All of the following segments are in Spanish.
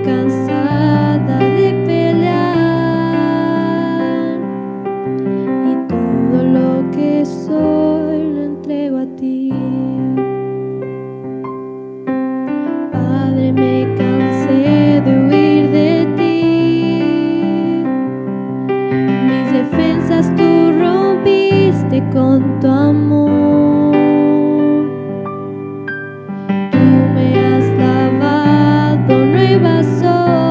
cansada de pelear y todo lo que soy lo entrego a ti. Padre, me cansé de huir de ti. Mis defensas tú rompiste con tu amor. Tú me has lavado nuevas olas.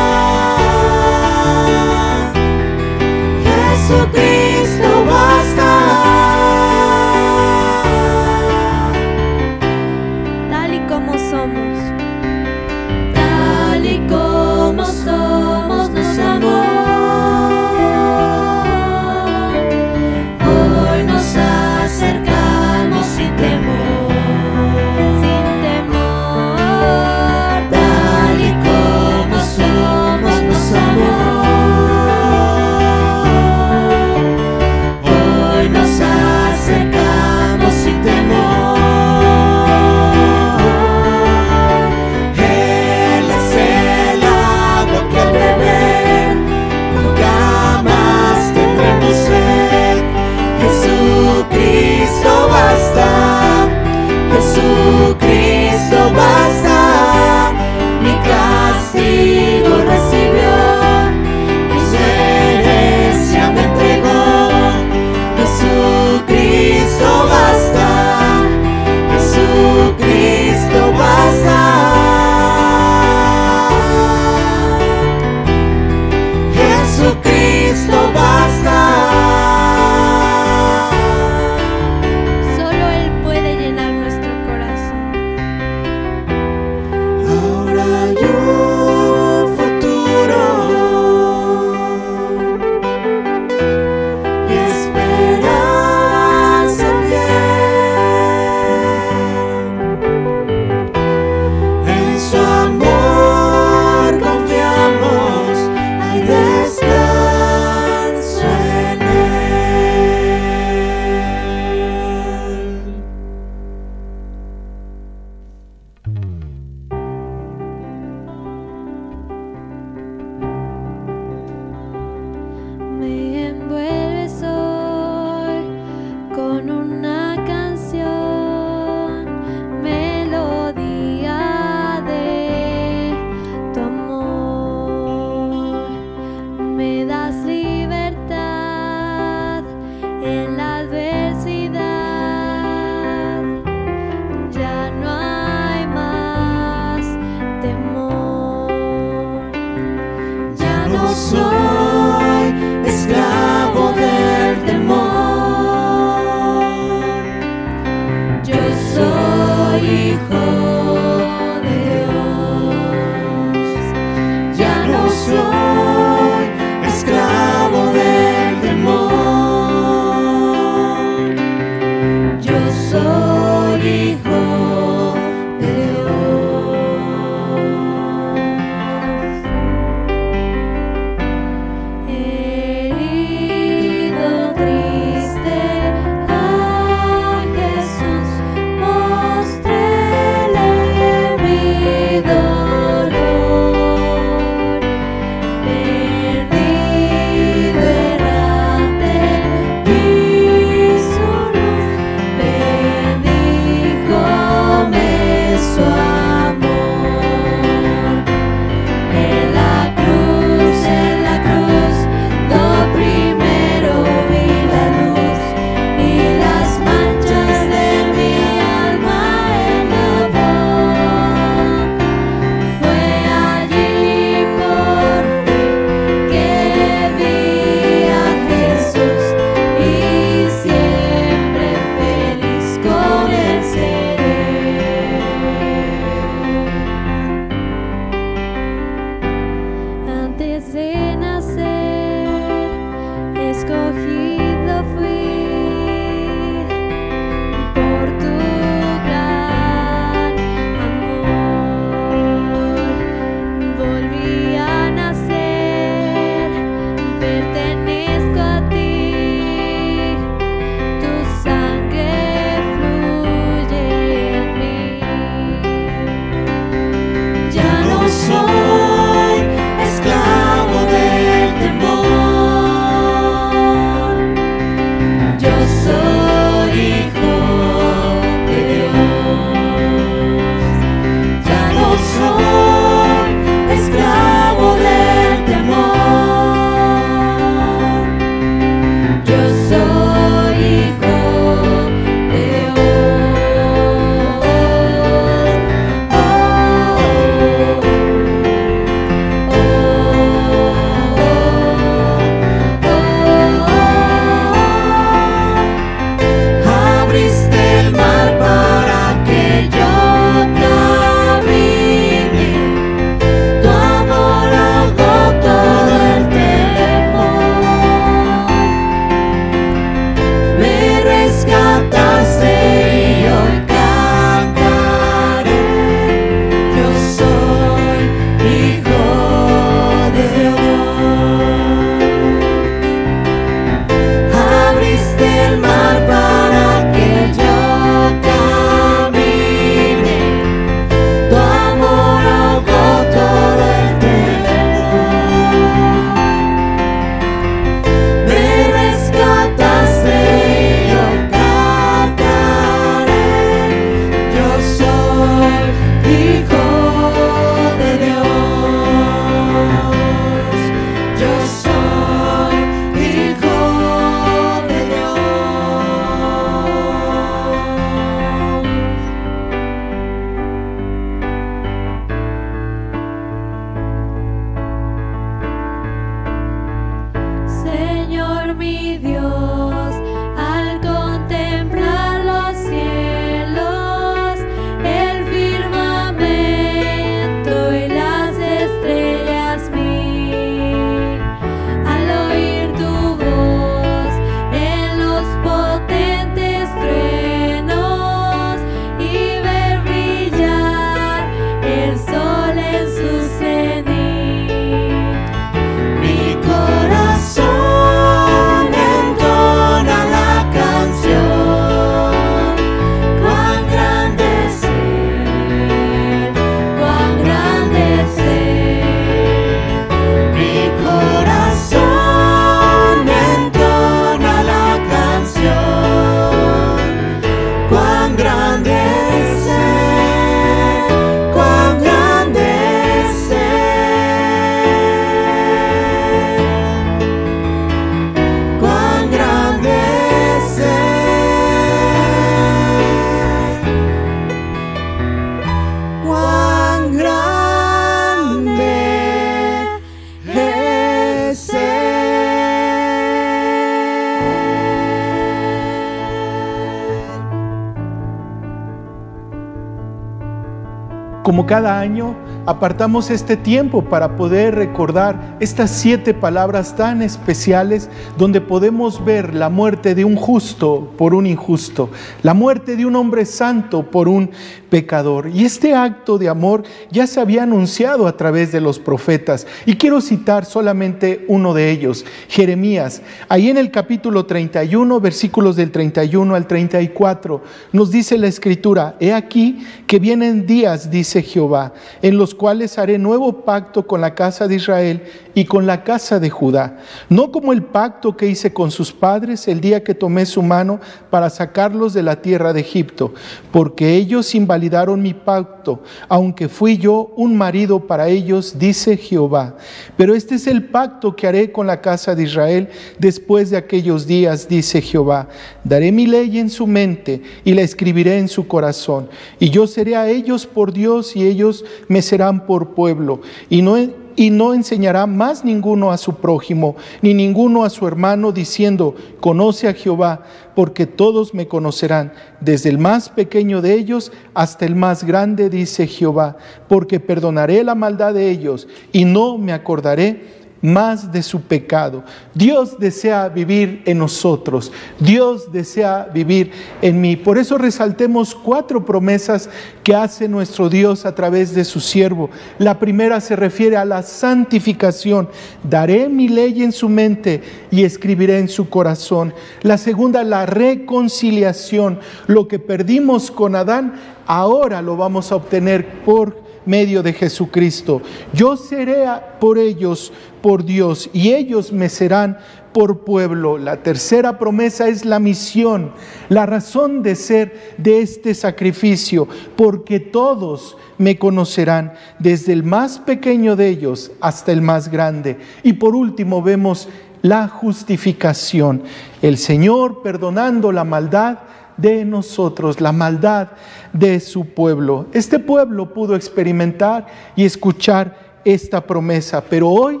Como cada año, apartamos este tiempo para poder recordar estas 7 palabras tan especiales donde podemos ver la muerte de un justo por un injusto, la muerte de un hombre santo por un pecador. Y este acto de amor ya se había anunciado a través de los profetas. Y quiero citar solamente uno de ellos, Jeremías. Ahí en el capítulo 31, versículos del 31 al 34, nos dice la Escritura: he aquí que vienen días, dice Jehová, en los cuales haré nuevo pacto con la casa de Israel y con la casa de Judá, no como el pacto que hice con sus padres el día que tomé su mano para sacarlos de la tierra de Egipto, porque ellos invalidaron mi pacto, aunque fui yo un marido para ellos, dice Jehová. Pero este es el pacto que haré con la casa de Israel después de aquellos días, dice Jehová. Daré mi ley en su mente y la escribiré en su corazón, y yo seré a ellos por Dios y ellos me serán por pueblo, y no enseñará más ninguno a su prójimo, ni ninguno a su hermano, diciendo: conoce a Jehová, porque todos me conocerán, desde el más pequeño de ellos hasta el más grande, dice Jehová, porque perdonaré la maldad de ellos y no me acordaré más de su pecado. Dios desea vivir en nosotros, Dios desea vivir en mí. Por eso resaltemos 4 promesas que hace nuestro Dios a través de su siervo. La primera se refiere a la santificación: daré mi ley en su mente y escribiré en su corazón. La segunda, la reconciliación: lo que perdimos con Adán, ahora lo vamos a obtener por medio de Jesucristo. Yo seré por ellos por Dios y ellos me serán por pueblo. La tercera promesa es la misión, la razón de ser de este sacrificio: porque todos me conocerán, desde el más pequeño de ellos hasta el más grande. Y por último vemos la justificación: el Señor perdonando la maldad de nosotros, la maldad de su pueblo. Este pueblo pudo experimentar y escuchar esta promesa, pero hoy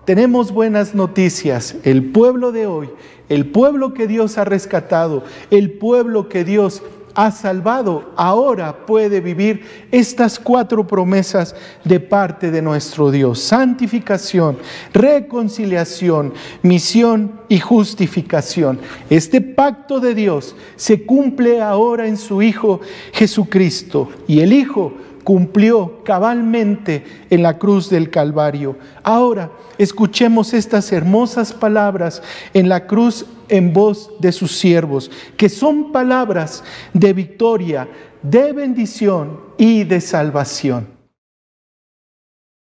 tenemos buenas noticias. El pueblo de hoy, el pueblo que Dios ha rescatado, el pueblo que Dios ha salvado, ahora puede vivir estas 4 promesas de parte de nuestro Dios: santificación, reconciliación, misión y justificación. Este pacto de Dios se cumple ahora en su Hijo Jesucristo, y el Hijo cumplió cabalmente en la cruz del Calvario. Ahora escuchemos estas hermosas palabras en la cruz en voz de sus siervos, que son palabras de victoria, de bendición y de salvación.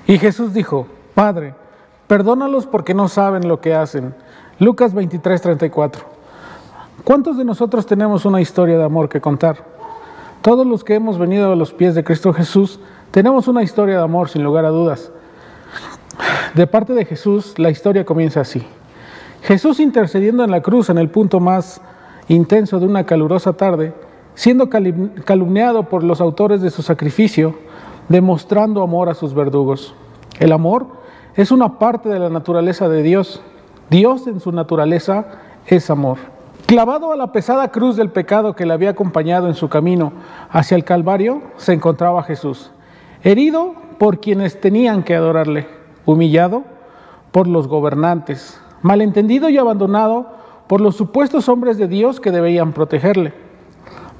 Y Jesús dijo: Padre, perdónalos porque no saben lo que hacen. Lucas 23:34. ¿Cuántos de nosotros tenemos una historia de amor que contar? Todos los que hemos venido a los pies de Cristo Jesús tenemos una historia de amor, sin lugar a dudas. De parte de Jesús, la historia comienza así. Jesús, intercediendo en la cruz en el punto más intenso de una calurosa tarde, siendo calumniado por los autores de su sacrificio, demostrando amor a sus verdugos. El amor es una parte de la naturaleza de Dios. Dios en su naturaleza es amor. Clavado a la pesada cruz del pecado que le había acompañado en su camino hacia el Calvario, se encontraba Jesús, herido por quienes tenían que adorarle, humillado por los gobernantes, malentendido y abandonado por los supuestos hombres de Dios que debían protegerle.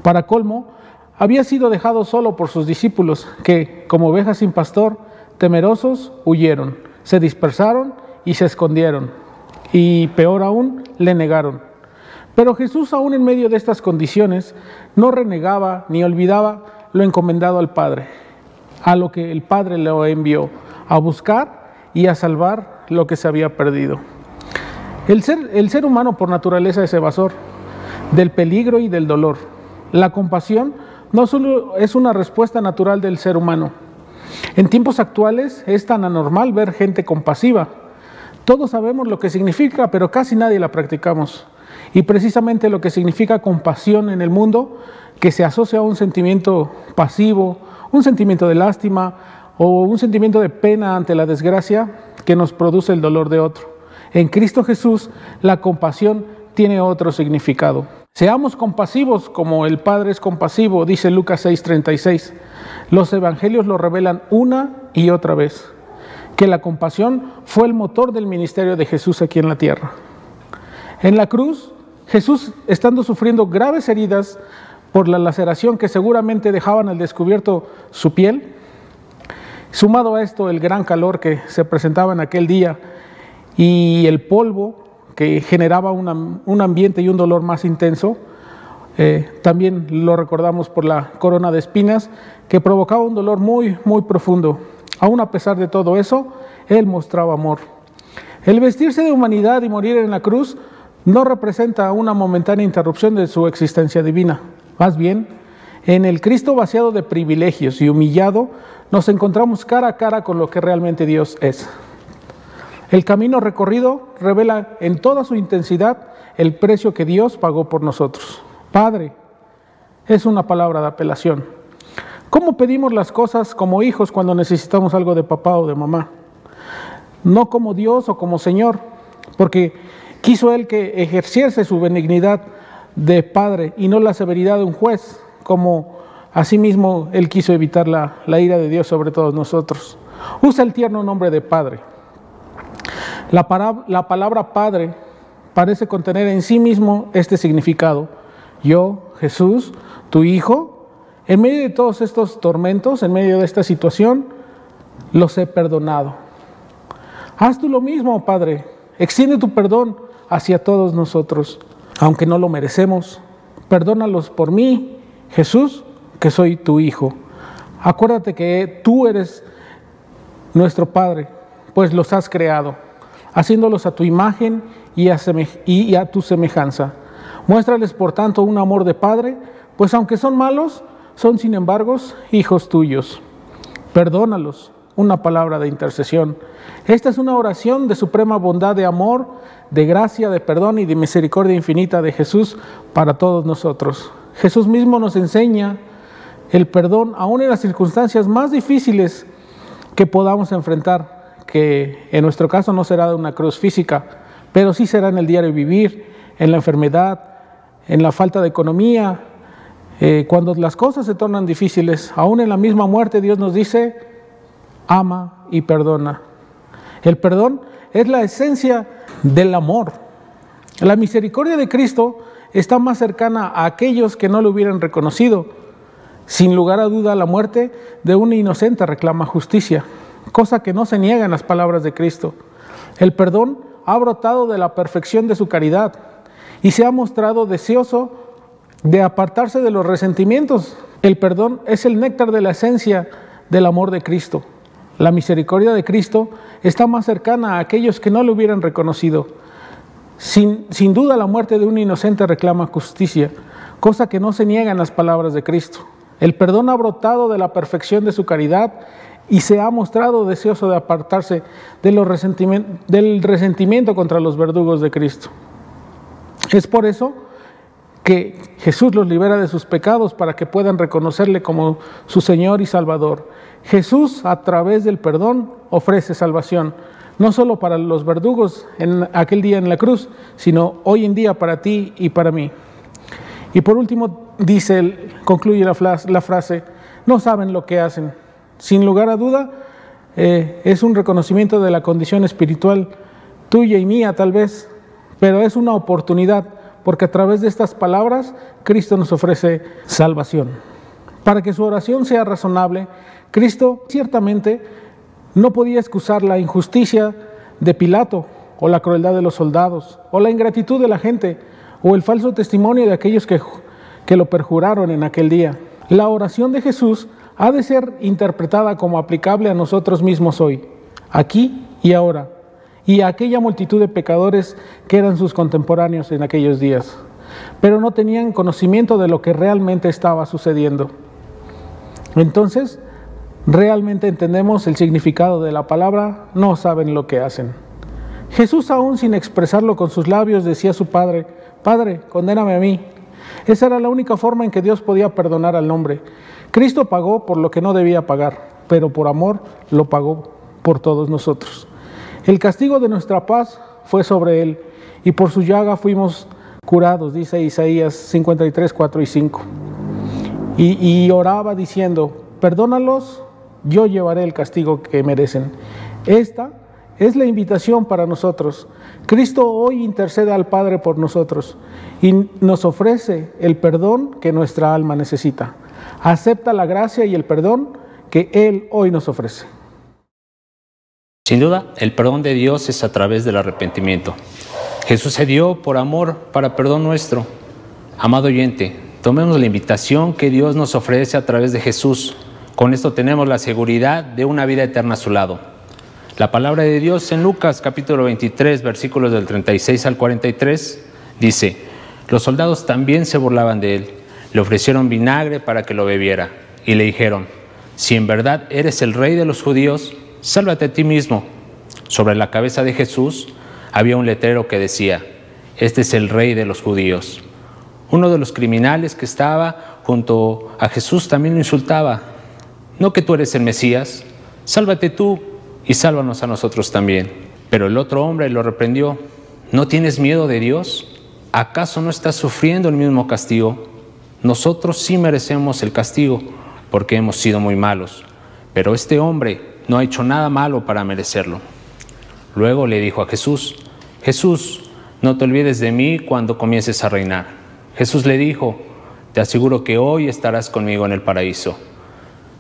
Para colmo, había sido dejado solo por sus discípulos, que, como ovejas sin pastor, temerosos, huyeron, se dispersaron y se escondieron, y peor aún, le negaron. Pero Jesús, aún en medio de estas condiciones, no renegaba ni olvidaba lo encomendado al Padre, a lo que el Padre lo envió, a buscar y a salvar lo que se había perdido. El ser humano por naturaleza es evasor del peligro y del dolor. La compasión no solo es una respuesta natural del ser humano. En tiempos actuales es tan anormal ver gente compasiva. Todos sabemos lo que significa, pero casi nadie la practicamos. Y precisamente lo que significa compasión en el mundo, que se asocia a un sentimiento pasivo, un sentimiento de lástima o un sentimiento de pena ante la desgracia que nos produce el dolor de otro. En Cristo Jesús, la compasión tiene otro significado. Seamos compasivos como el Padre es compasivo, dice Lucas 6:36. Los evangelios lo revelan una y otra vez, que la compasión fue el motor del ministerio de Jesús aquí en la tierra. En la cruz, Jesús, estando sufriendo graves heridas por la laceración que seguramente dejaban al descubierto su piel, sumado a esto el gran calor que se presentaba en aquel día y el polvo que generaba un ambiente y un dolor más intenso, también lo recordamos por la corona de espinas que provocaba un dolor muy, muy profundo. Aún a pesar de todo eso, Él mostraba amor. El vestirse de humanidad y morir en la cruz no representa una momentánea interrupción de su existencia divina. Más bien, en el Cristo vaciado de privilegios y humillado, nos encontramos cara a cara con lo que realmente Dios es. El camino recorrido revela en toda su intensidad el precio que Dios pagó por nosotros. Padre, es una palabra de apelación. ¿Cómo pedimos las cosas como hijos cuando necesitamos algo de papá o de mamá? No como Dios o como Señor, porque quiso Él que ejerciese su benignidad de Padre y no la severidad de un juez, como asimismo Él quiso evitar la ira de Dios sobre todos nosotros. Usa el tierno nombre de Padre. La palabra Padre parece contener en sí mismo este significado. Yo, Jesús, tu Hijo, en medio de todos estos tormentos, en medio de esta situación, los he perdonado. Haz tú lo mismo, Padre. Extiende tu perdón hacia todos nosotros, aunque no lo merecemos. Perdónalos por mí, Jesús, que soy tu Hijo. Acuérdate que tú eres nuestro Padre, pues los has creado, haciéndolos a tu imagen y a tu semejanza. Muéstrales, por tanto, un amor de Padre, pues aunque son malos, son sin embargo hijos tuyos. Perdónalos, una palabra de intercesión. Esta es una oración de suprema bondad, de amor, de gracia, de perdón y de misericordia infinita de Jesús para todos nosotros. Jesús mismo nos enseña el perdón aún en las circunstancias más difíciles que podamos enfrentar, que en nuestro caso no será de una cruz física, pero sí será en el diario vivir, en la enfermedad, en la falta de economía, cuando las cosas se tornan difíciles. Aún en la misma muerte Dios nos dice: ama y perdona. El perdón es la esencia del amor. La misericordia de Cristo está más cercana a aquellos que no lo hubieran reconocido. Sin lugar a duda, la muerte de un inocente reclama justicia, cosa que no se niega en las palabras de Cristo. El perdón ha brotado de la perfección de su caridad y se ha mostrado deseoso de apartarse de los resentimientos. El perdón es el néctar de la esencia del amor de Cristo. La misericordia de Cristo está más cercana a aquellos que no lo hubieran reconocido. Sin duda, la muerte de un inocente reclama justicia, cosa que no se niega en las palabras de Cristo. El perdón ha brotado de la perfección de su caridad y se ha mostrado deseoso de apartarse del resentimiento contra los verdugos de Cristo. Es por eso que Jesús los libera de sus pecados para que puedan reconocerle como su Señor y Salvador. Jesús, a través del perdón, ofrece salvación, no solo para los verdugos en aquel día en la cruz, sino hoy en día para ti y para mí. Y por último, concluye la frase: no saben lo que hacen. Sin lugar a duda, es un reconocimiento de la condición espiritual tuya y mía tal vez, pero es una oportunidad, porque a través de estas palabras Cristo nos ofrece salvación. Para que su oración sea razonable, Cristo ciertamente no podía excusar la injusticia de Pilato, o la crueldad de los soldados, o la ingratitud de la gente, o el falso testimonio de aquellos que lo perjuraron en aquel día. La oración de Jesús ha de ser interpretada como aplicable a nosotros mismos hoy, aquí y ahora, y a aquella multitud de pecadores que eran sus contemporáneos en aquellos días, pero no tenían conocimiento de lo que realmente estaba sucediendo. Entonces, realmente entendemos el significado de la palabra: no saben lo que hacen. Jesús, aún sin expresarlo con sus labios, decía a su Padre: Padre, condéname a mí. Esa era la única forma en que Dios podía perdonar al hombre. Cristo pagó por lo que no debía pagar, pero por amor lo pagó por todos nosotros. El castigo de nuestra paz fue sobre Él, y por su llaga fuimos curados, dice Isaías 53, 4 y 5. Y oraba diciendo: perdónalos, yo llevaré el castigo que merecen. Esta es la invitación para nosotros. Cristo hoy intercede al Padre por nosotros y nos ofrece el perdón que nuestra alma necesita. Acepta la gracia y el perdón que Él hoy nos ofrece. Sin duda, el perdón de Dios es a través del arrepentimiento. Jesús se dio por amor para perdón nuestro. Amado oyente, tomemos la invitación que Dios nos ofrece a través de Jesús. Con esto tenemos la seguridad de una vida eterna a su lado. La palabra de Dios en Lucas capítulo 23, versículos del 36 al 43, dice: los soldados también se burlaban de él, le ofrecieron vinagre para que lo bebiera y le dijeron: si en verdad eres el rey de los judíos, sálvate a ti mismo. Sobre la cabeza de Jesús había un letrero que decía: este es el rey de los judíos. Uno de los criminales que estaba junto a Jesús también lo insultaba: ¿no que tú eres el Mesías? Sálvate tú y sálvanos a nosotros también. Pero el otro hombre lo reprendió: ¿no tienes miedo de Dios? ¿Acaso no estás sufriendo el mismo castigo? Nosotros sí merecemos el castigo porque hemos sido muy malos, pero este hombre no ha hecho nada malo para merecerlo. Luego le dijo a Jesús: Jesús, no te olvides de mí cuando comiences a reinar. Jesús le dijo: te aseguro que hoy estarás conmigo en el paraíso.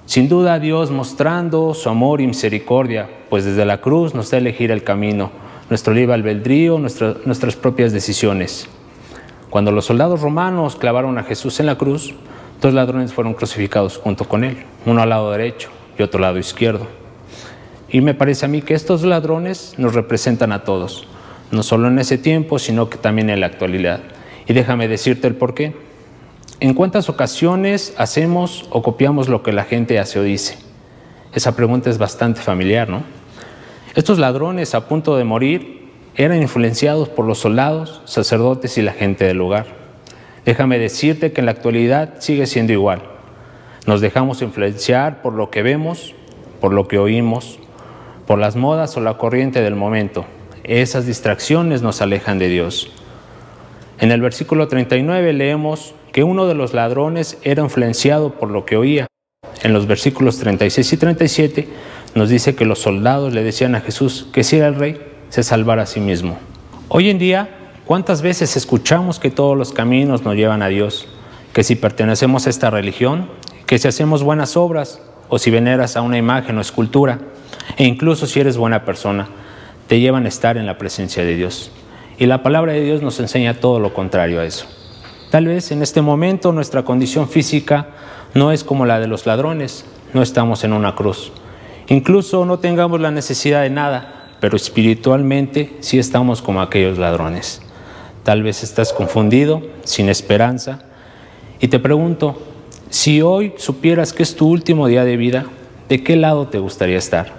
Sin duda, Dios mostrando su amor y misericordia, pues desde la cruz nos da a elegir el camino, nuestro libre albedrío, nuestras propias decisiones. Cuando los soldados romanos clavaron a Jesús en la cruz, dos ladrones fueron crucificados junto con él, uno al lado derecho y otro al lado izquierdo. Y me parece a mí que estos ladrones nos representan a todos, no solo en ese tiempo, sino que también en la actualidad. Y déjame decirte el por qué. ¿En cuántas ocasiones hacemos o copiamos lo que la gente hace o dice? Esa pregunta es bastante familiar, ¿no? Estos ladrones a punto de morir eran influenciados por los soldados, sacerdotes y la gente del lugar. Déjame decirte que en la actualidad sigue siendo igual. Nos dejamos influenciar por lo que vemos, por lo que oímos, por las modas o la corriente del momento. Esas distracciones nos alejan de Dios. En el versículo 39 leemos que uno de los ladrones era influenciado por lo que oía. En los versículos 36 y 37 nos dice que los soldados le decían a Jesús que si era el rey, se salvara a sí mismo. Hoy en día, ¿cuántas veces escuchamos que todos los caminos nos llevan a Dios? Que si pertenecemos a esta religión, que si hacemos buenas obras, o si veneras a una imagen o escultura, e incluso si eres buena persona, te llevan a estar en la presencia de Dios. Y la palabra de Dios nos enseña todo lo contrario a eso. Tal vez en este momento nuestra condición física no es como la de los ladrones, no estamos en una cruz. Incluso no tengamos la necesidad de nada, pero espiritualmente sí estamos como aquellos ladrones. Tal vez estás confundido, sin esperanza, y te pregunto, si hoy supieras que es tu último día de vida, ¿de qué lado te gustaría estar?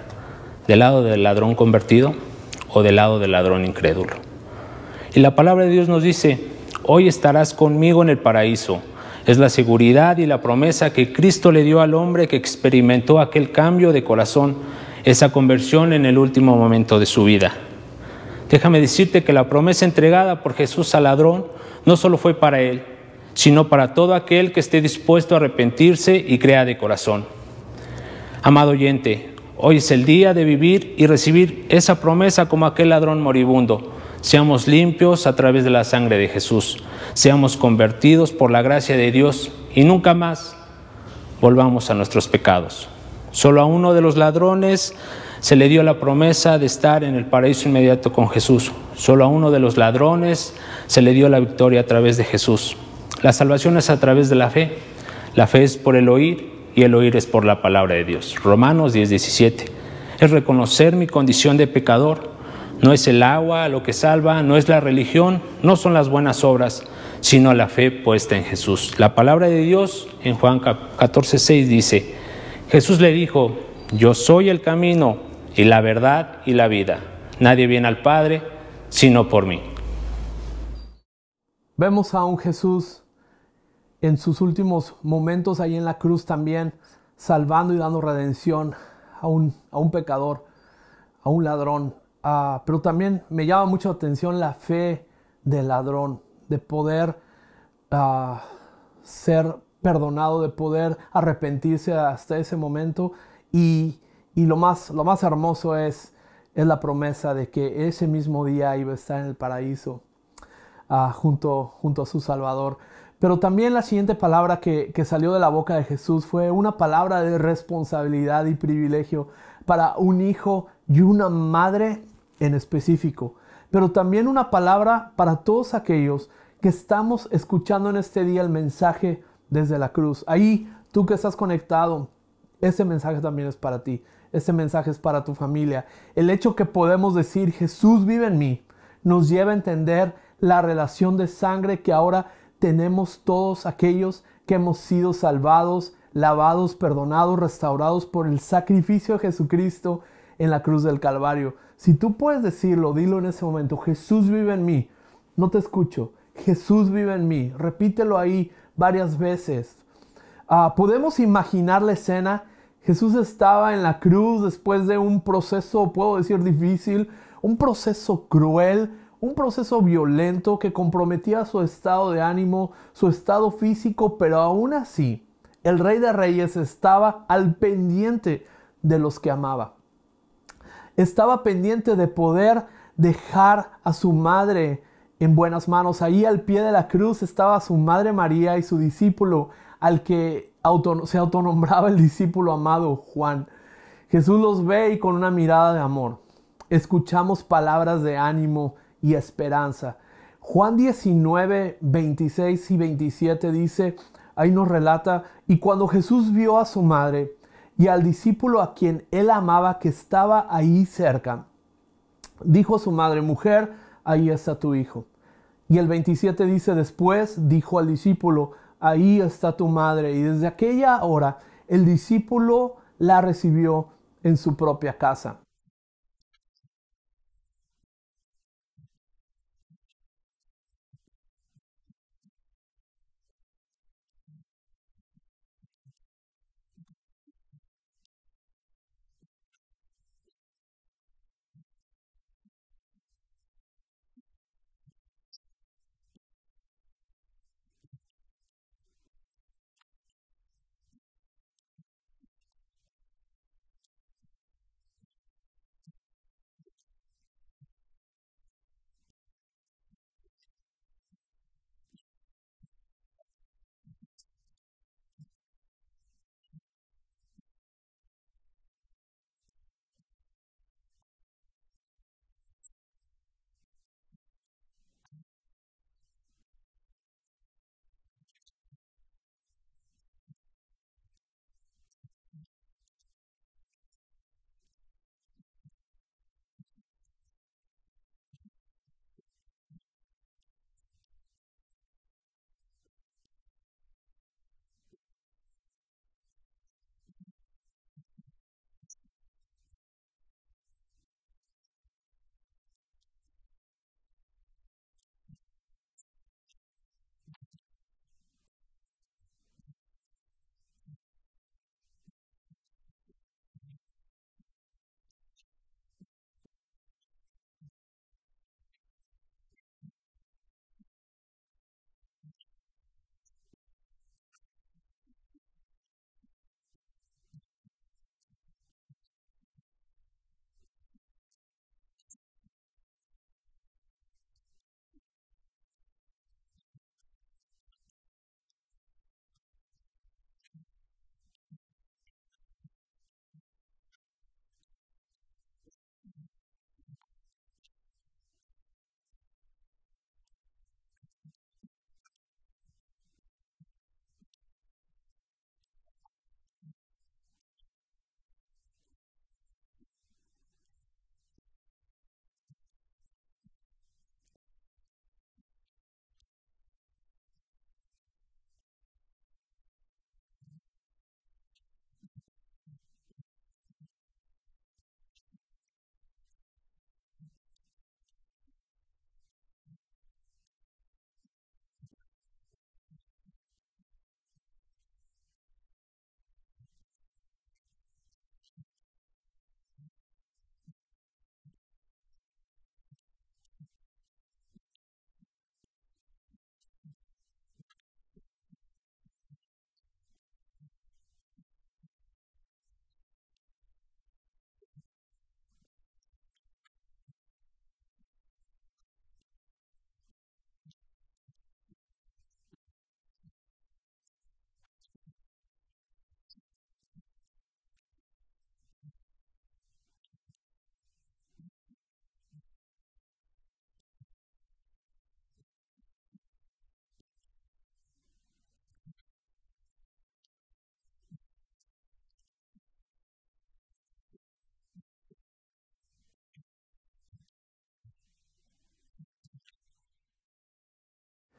¿Del lado del ladrón convertido o del lado del ladrón incrédulo? Y la palabra de Dios nos dice: hoy estarás conmigo en el paraíso. Es la seguridad y la promesa que Cristo le dio al hombre que experimentó aquel cambio de corazón, esa conversión en el último momento de su vida. Déjame decirte que la promesa entregada por Jesús al ladrón no solo fue para él, sino para todo aquel que esté dispuesto a arrepentirse y crea de corazón. Amado oyente, hoy es el día de vivir y recibir esa promesa como aquel ladrón moribundo. Seamos limpios a través de la sangre de Jesús. Seamos convertidos por la gracia de Dios y nunca más volvamos a nuestros pecados. Solo a uno de los ladrones se le dio la promesa de estar en el paraíso inmediato con Jesús. Solo a uno de los ladrones se le dio la victoria a través de Jesús. La salvación es a través de la fe. La fe es por el oír y el oír es por la palabra de Dios. Romanos 10:17. Es reconocer mi condición de pecador. No es el agua lo que salva, no es la religión, no son las buenas obras, sino la fe puesta en Jesús. La palabra de Dios en Juan 14:6 dice: Jesús le dijo: yo soy el camino y la verdad y la vida. Nadie viene al Padre sino por mí. Vemos a un Jesús en sus últimos momentos ahí en la cruz también, salvando y dando redención a un pecador, a un ladrón. Pero también me llama mucho la atención la fe del ladrón, de poder ser perdonado, de poder arrepentirse hasta ese momento. Y lo más hermoso es la promesa de que ese mismo día iba a estar en el paraíso junto a su Salvador. Pero también la siguiente palabra que salió de la boca de Jesús fue una palabra de responsabilidad y privilegio para un hijo y una madre en específico. Pero también una palabra para todos aquellos que estamos escuchando en este día el mensaje desde la cruz. Ahí, tú que estás conectado, ese mensaje también es para ti. Ese mensaje es para tu familia. El hecho que podemos decir Jesús vive en mí nos lleva a entender la relación de sangre que ahora tenemos todos aquellos que hemos sido salvados, lavados, perdonados, restaurados por el sacrificio de Jesucristo en la cruz del Calvario. Si tú puedes decirlo, dilo en ese momento: Jesús vive en mí. No te escucho. Jesús vive en mí. Repítelo ahí varias veces. Podemos imaginar la escena. Jesús estaba en la cruz después de un proceso, puedo decir, difícil, un proceso cruel, un proceso violento que comprometía su estado de ánimo, su estado físico, pero aún así, el Rey de Reyes estaba al pendiente de los que amaba. Estaba pendiente de poder dejar a su madre en buenas manos. Ahí al pie de la cruz estaba su madre María y su discípulo, al que se autonombraba el discípulo amado, Juan. Jesús los ve y con una mirada de amor escuchamos palabras de ánimo y esperanza. Juan 19, 26 y 27 dice, ahí nos relata: y cuando Jesús vio a su madre y al discípulo a quien él amaba que estaba ahí cerca, dijo a su madre: mujer, ahí está tu hijo. Y el 27 dice: después dijo al discípulo: ahí está tu madre. Y desde aquella hora el discípulo la recibió en su propia casa.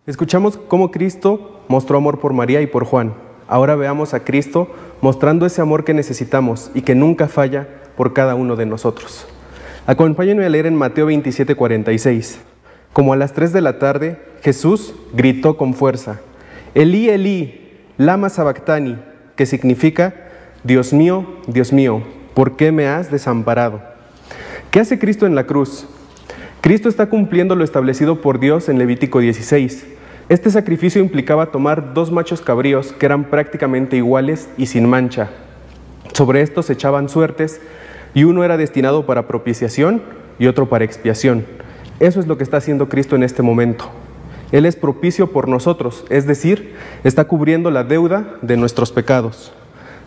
Escuchamos cómo Cristo mostró amor por María y por Juan. Ahora veamos a Cristo mostrando ese amor que necesitamos y que nunca falla por cada uno de nosotros. Acompáñenme a leer en Mateo 27:46. Como a las 3 de la tarde, Jesús gritó con fuerza: Elí, Elí, lama sabactani, que significa: Dios mío, ¿por qué me has desamparado? ¿Qué hace Cristo en la cruz? Cristo está cumpliendo lo establecido por Dios en Levítico 16. Este sacrificio implicaba tomar 2 machos cabríos que eran prácticamente iguales y sin mancha. Sobre estos se echaban suertes y uno era destinado para propiciación y otro para expiación. Eso es lo que está haciendo Cristo en este momento. Él es propicio por nosotros, es decir, está cubriendo la deuda de nuestros pecados.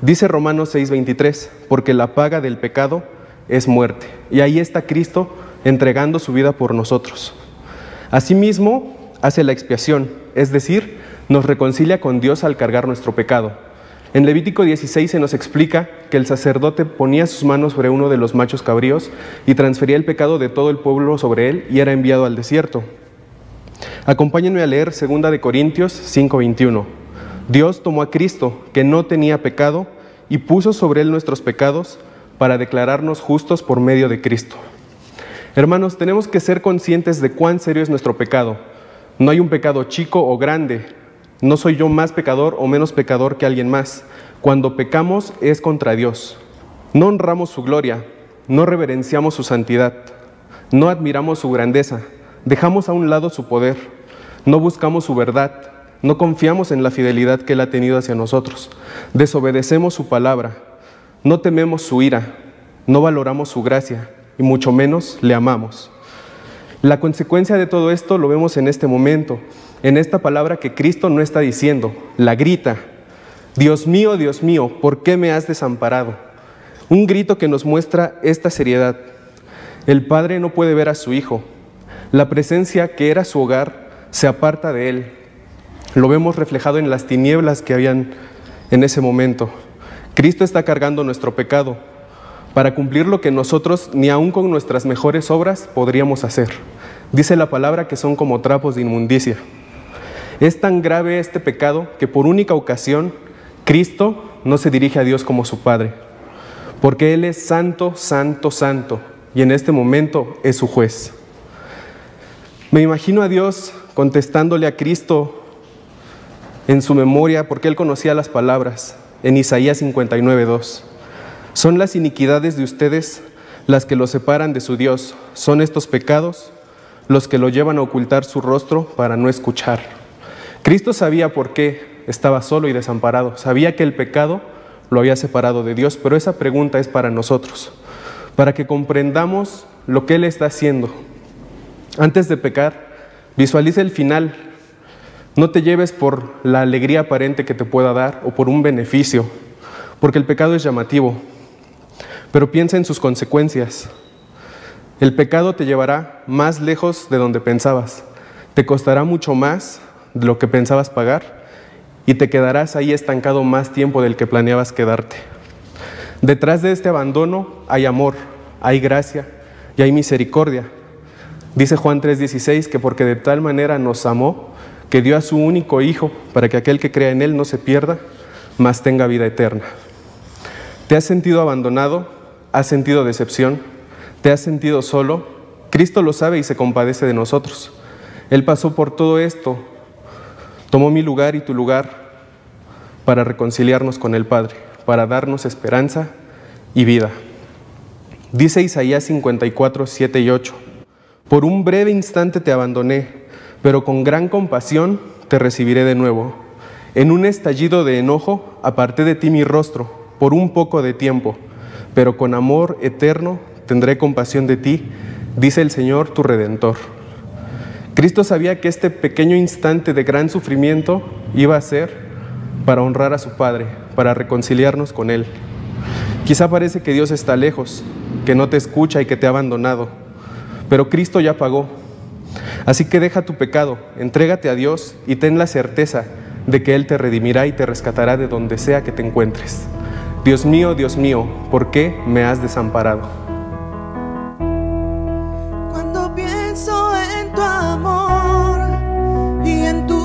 Dice Romanos 6:23, porque la paga del pecado es muerte. Y ahí está Cristo entregando su vida por nosotros. Asimismo, hace la expiación, es decir, nos reconcilia con Dios al cargar nuestro pecado. En Levítico 16 se nos explica que el sacerdote ponía sus manos sobre uno de los machos cabríos y transfería el pecado de todo el pueblo sobre él y era enviado al desierto. Acompáñenme a leer 2 Corintios 5:21. Dios tomó a Cristo, que no tenía pecado, y puso sobre él nuestros pecados para declararnos justos por medio de Cristo. Hermanos, tenemos que ser conscientes de cuán serio es nuestro pecado. No hay un pecado chico o grande. No soy yo más pecador o menos pecador que alguien más. Cuando pecamos es contra Dios. No honramos su gloria, no reverenciamos su santidad, no admiramos su grandeza, dejamos a un lado su poder, no buscamos su verdad, no confiamos en la fidelidad que Él ha tenido hacia nosotros, desobedecemos su palabra, no tememos su ira, no valoramos su gracia y mucho menos le amamos. La consecuencia de todo esto lo vemos en este momento, en esta palabra que Cristo no está diciendo, la grita: Dios mío, ¿por qué me has desamparado? Un grito que nos muestra esta seriedad. El Padre no puede ver a su Hijo. La presencia que era su hogar se aparta de Él. Lo vemos reflejado en las tinieblas que habían en ese momento. Cristo está cargando nuestro pecado para cumplir lo que nosotros ni aun con nuestras mejores obras podríamos hacer. Dice la palabra que son como trapos de inmundicia. Es tan grave este pecado que por única ocasión Cristo no se dirige a Dios como su Padre, porque Él es santo, santo, santo, y en este momento es su juez. Me imagino a Dios contestándole a Cristo en su memoria, porque Él conocía las palabras, en Isaías 59:2. Son las iniquidades de ustedes las que los separan de su Dios, son estos pecados los que lo llevan a ocultar su rostro para no escuchar. Cristo sabía por qué estaba solo y desamparado, sabía que el pecado lo había separado de Dios, pero esa pregunta es para nosotros, para que comprendamos lo que Él está haciendo. Antes de pecar, visualiza el final. No te lleves por la alegría aparente que te pueda dar o por un beneficio, porque el pecado es llamativo, pero piensa en sus consecuencias. El pecado te llevará más lejos de donde pensabas, te costará mucho más de lo que pensabas pagar y te quedarás ahí estancado más tiempo del que planeabas quedarte. Detrás de este abandono hay amor, hay gracia y hay misericordia. Dice Juan 3:16 que porque de tal manera nos amó que dio a su único Hijo para que aquel que crea en Él no se pierda, mas tenga vida eterna. ¿Te has sentido abandonado? ¿Has sentido decepción? ¿Te has sentido solo? Cristo lo sabe y se compadece de nosotros. Él pasó por todo esto, tomó mi lugar y tu lugar para reconciliarnos con el Padre, para darnos esperanza y vida. Dice Isaías 54:7 y 8, por un breve instante te abandoné, pero con gran compasión te recibiré de nuevo. En un estallido de enojo aparté de ti mi rostro por un poco de tiempo, pero con amor eterno tendré compasión de ti, dice el Señor tu Redentor. Cristo sabía que este pequeño instante de gran sufrimiento iba a ser para honrar a su Padre, para reconciliarnos con Él. Quizá parece que Dios está lejos, que no te escucha y que te ha abandonado, pero Cristo ya pagó. Así que deja tu pecado, entrégate a Dios y ten la certeza de que Él te redimirá y te rescatará de donde sea que te encuentres. Dios mío, ¿por qué me has desamparado? Cuando pienso en tu amor y en tu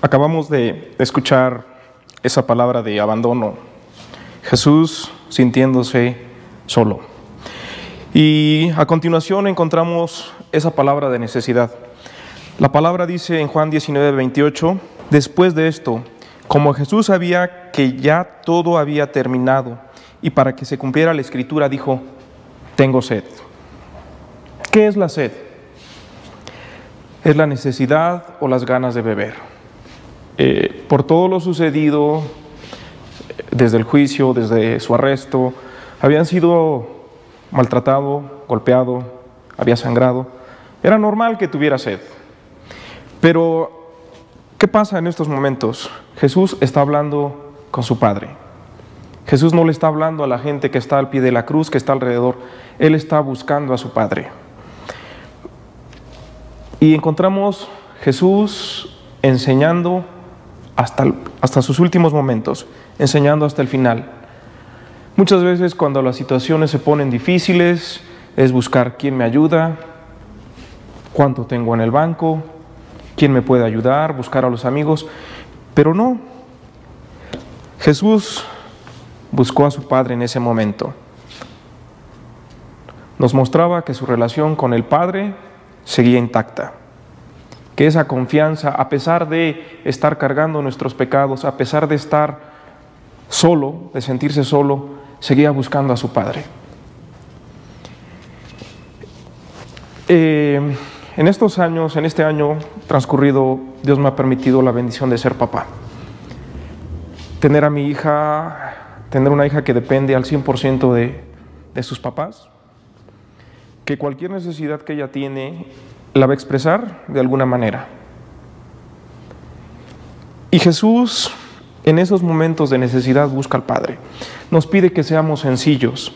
Acabamos de escuchar esa palabra de abandono. Jesús sintiéndose solo. Y a continuación encontramos esa palabra de necesidad. La palabra dice en Juan 19:28, después de esto, como Jesús sabía que ya todo había terminado y para que se cumpliera la escritura dijo, tengo sed. ¿Qué es la sed? Es la necesidad o las ganas de beber. Por todo lo sucedido desde el juicio, desde su arresto, habían sido maltratado, golpeado, había sangrado. Era normal que tuviera sed. Pero, ¿qué pasa en estos momentos? Jesús está hablando con su Padre. Jesús no le está hablando a la gente que está al pie de la cruz, que está alrededor. Él está buscando a su Padre. Y encontramos Jesús enseñando hasta sus últimos momentos, enseñando hasta el final. Muchas veces cuando las situaciones se ponen difíciles, es buscar quién me ayuda, cuánto tengo en el banco, quién me puede ayudar, buscar a los amigos, pero no. Jesús buscó a su Padre en ese momento. Nos mostraba que su relación con el Padre seguía intacta, que esa confianza, a pesar de estar cargando nuestros pecados, a pesar de estar solo, de sentirse solo, seguía buscando a su Padre. En estos años, en este año transcurrido, Dios me ha permitido la bendición de ser papá. Tener una hija que depende al 100% de sus papás, que cualquier necesidad que ella tiene la va a expresar de alguna manera. Y Jesús, en esos momentos de necesidad, busca al Padre. Nos pide que seamos sencillos.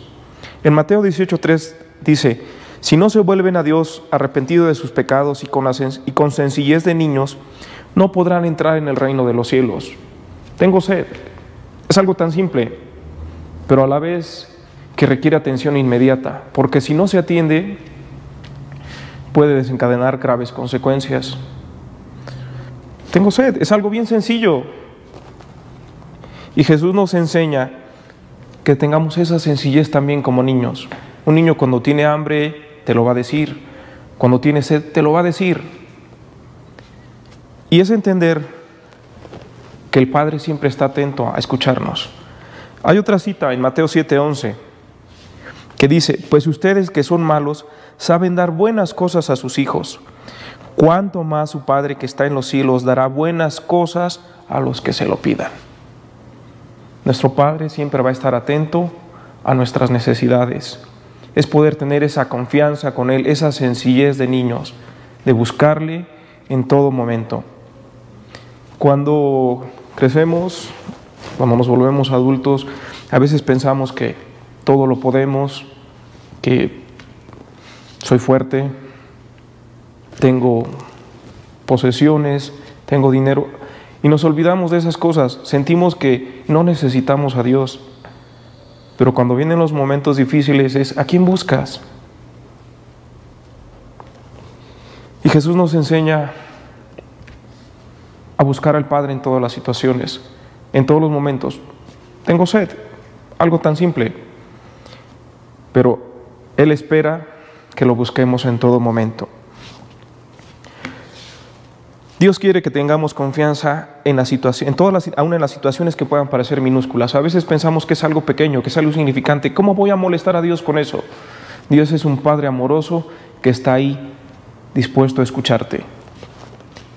En Mateo 18:3 dice, si no se vuelven a Dios arrepentidos de sus pecados y con sencillez de niños, no podrán entrar en el reino de los cielos. Tengo sed. Es algo tan simple, pero a la vez que requiere atención inmediata, porque si no se atiende, puede desencadenar graves consecuencias. Tengo sed, es algo bien sencillo. Y Jesús nos enseña que tengamos esa sencillez también como niños. Un niño cuando tiene hambre te lo va a decir, cuando tiene sed te lo va a decir. Y es entender que el Padre siempre está atento a escucharnos. Hay otra cita en Mateo 7:11 que dice, pues ustedes que son malos saben dar buenas cosas a sus hijos, cuánto más su Padre que está en los cielos dará buenas cosas a los que se lo pidan. Nuestro Padre siempre va a estar atento a nuestras necesidades. Es poder tener esa confianza con Él, esa sencillez de niños, de buscarle en todo momento. Cuando crecemos, cuando nos volvemos adultos, a veces pensamos que todo lo podemos, que soy fuerte, tengo posesiones, tengo dinero, y nos olvidamos de esas cosas. Sentimos que no necesitamos a Dios. Pero cuando vienen los momentos difíciles es, ¿a quién buscas? Y Jesús nos enseña a buscar al Padre en todas las situaciones, en todos los momentos. Tengo sed, algo tan simple, pero Él espera que lo busquemos en todo momento. Dios quiere que tengamos confianza en la situación, aún en las situaciones que puedan parecer minúsculas. A veces pensamos que es algo pequeño, que es algo insignificante. ¿Cómo voy a molestar a Dios con eso? Dios es un Padre amoroso que está ahí dispuesto a escucharte.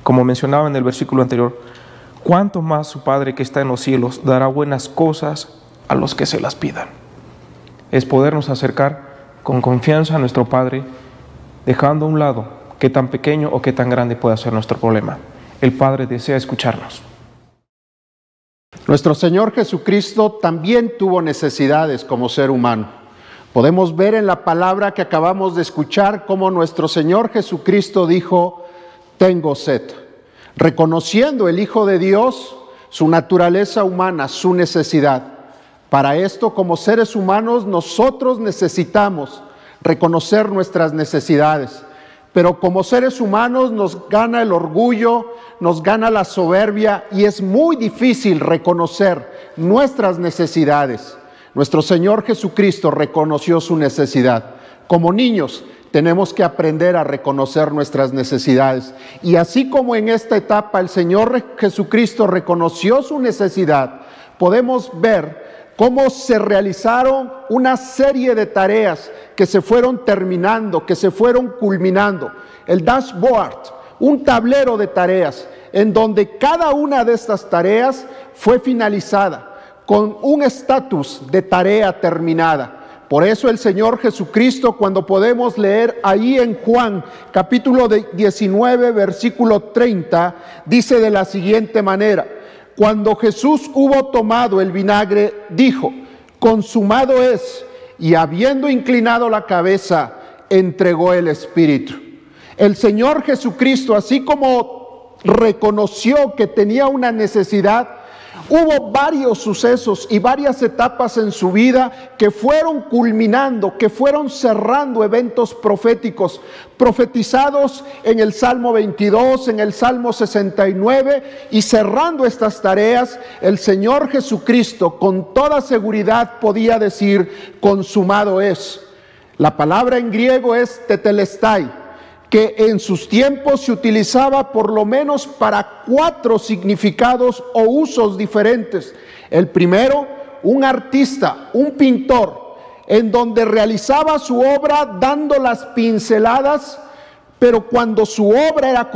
Como mencionaba en el versículo anterior, ¿cuánto más su Padre que está en los cielos dará buenas cosas a los que se las pidan? Es podernos acercar con confianza a nuestro Padre, dejando a un lado qué tan pequeño o qué tan grande puede ser nuestro problema. El Padre desea escucharnos. Nuestro Señor Jesucristo también tuvo necesidades como ser humano. Podemos ver en la palabra que acabamos de escuchar cómo nuestro Señor Jesucristo dijo, tengo sed, reconociendo el Hijo de Dios su naturaleza humana, su necesidad. Para esto, como seres humanos, nosotros necesitamos reconocer nuestras necesidades, Pero como seres humanos nos gana el orgullo, nos gana la soberbia y es muy difícil reconocer nuestras necesidades. Nuestro Señor Jesucristo reconoció su necesidad. Como niños tenemos que aprender a reconocer nuestras necesidades. Y así como en esta etapa el Señor Jesucristo reconoció su necesidad, podemos ver cómo se realizaron una serie de tareas que se fueron terminando, que se fueron culminando. El dashboard, un tablero de tareas, en donde cada una de estas tareas fue finalizada con un estatus de tarea terminada. Por eso el Señor Jesucristo, cuando podemos leer ahí en Juan, capítulo 19, versículo 30, dice de la siguiente manera: cuando Jesús hubo tomado el vinagre, dijo: consumado es, y habiendo inclinado la cabeza, entregó el Espíritu. El Señor Jesucristo, así como reconoció que tenía una necesidad, hubo varios sucesos y varias etapas en su vida que fueron culminando, que fueron cerrando eventos proféticos, profetizados en el Salmo 22, en el Salmo 69, y cerrando estas tareas, el Señor Jesucristo con toda seguridad podía decir: consumado es. La palabra en griego es tetelestai, que en sus tiempos se utilizaba por lo menos para 4 significados o usos diferentes. El primero, un artista, un pintor, en donde realizaba su obra dando las pinceladas, pero cuando su obra era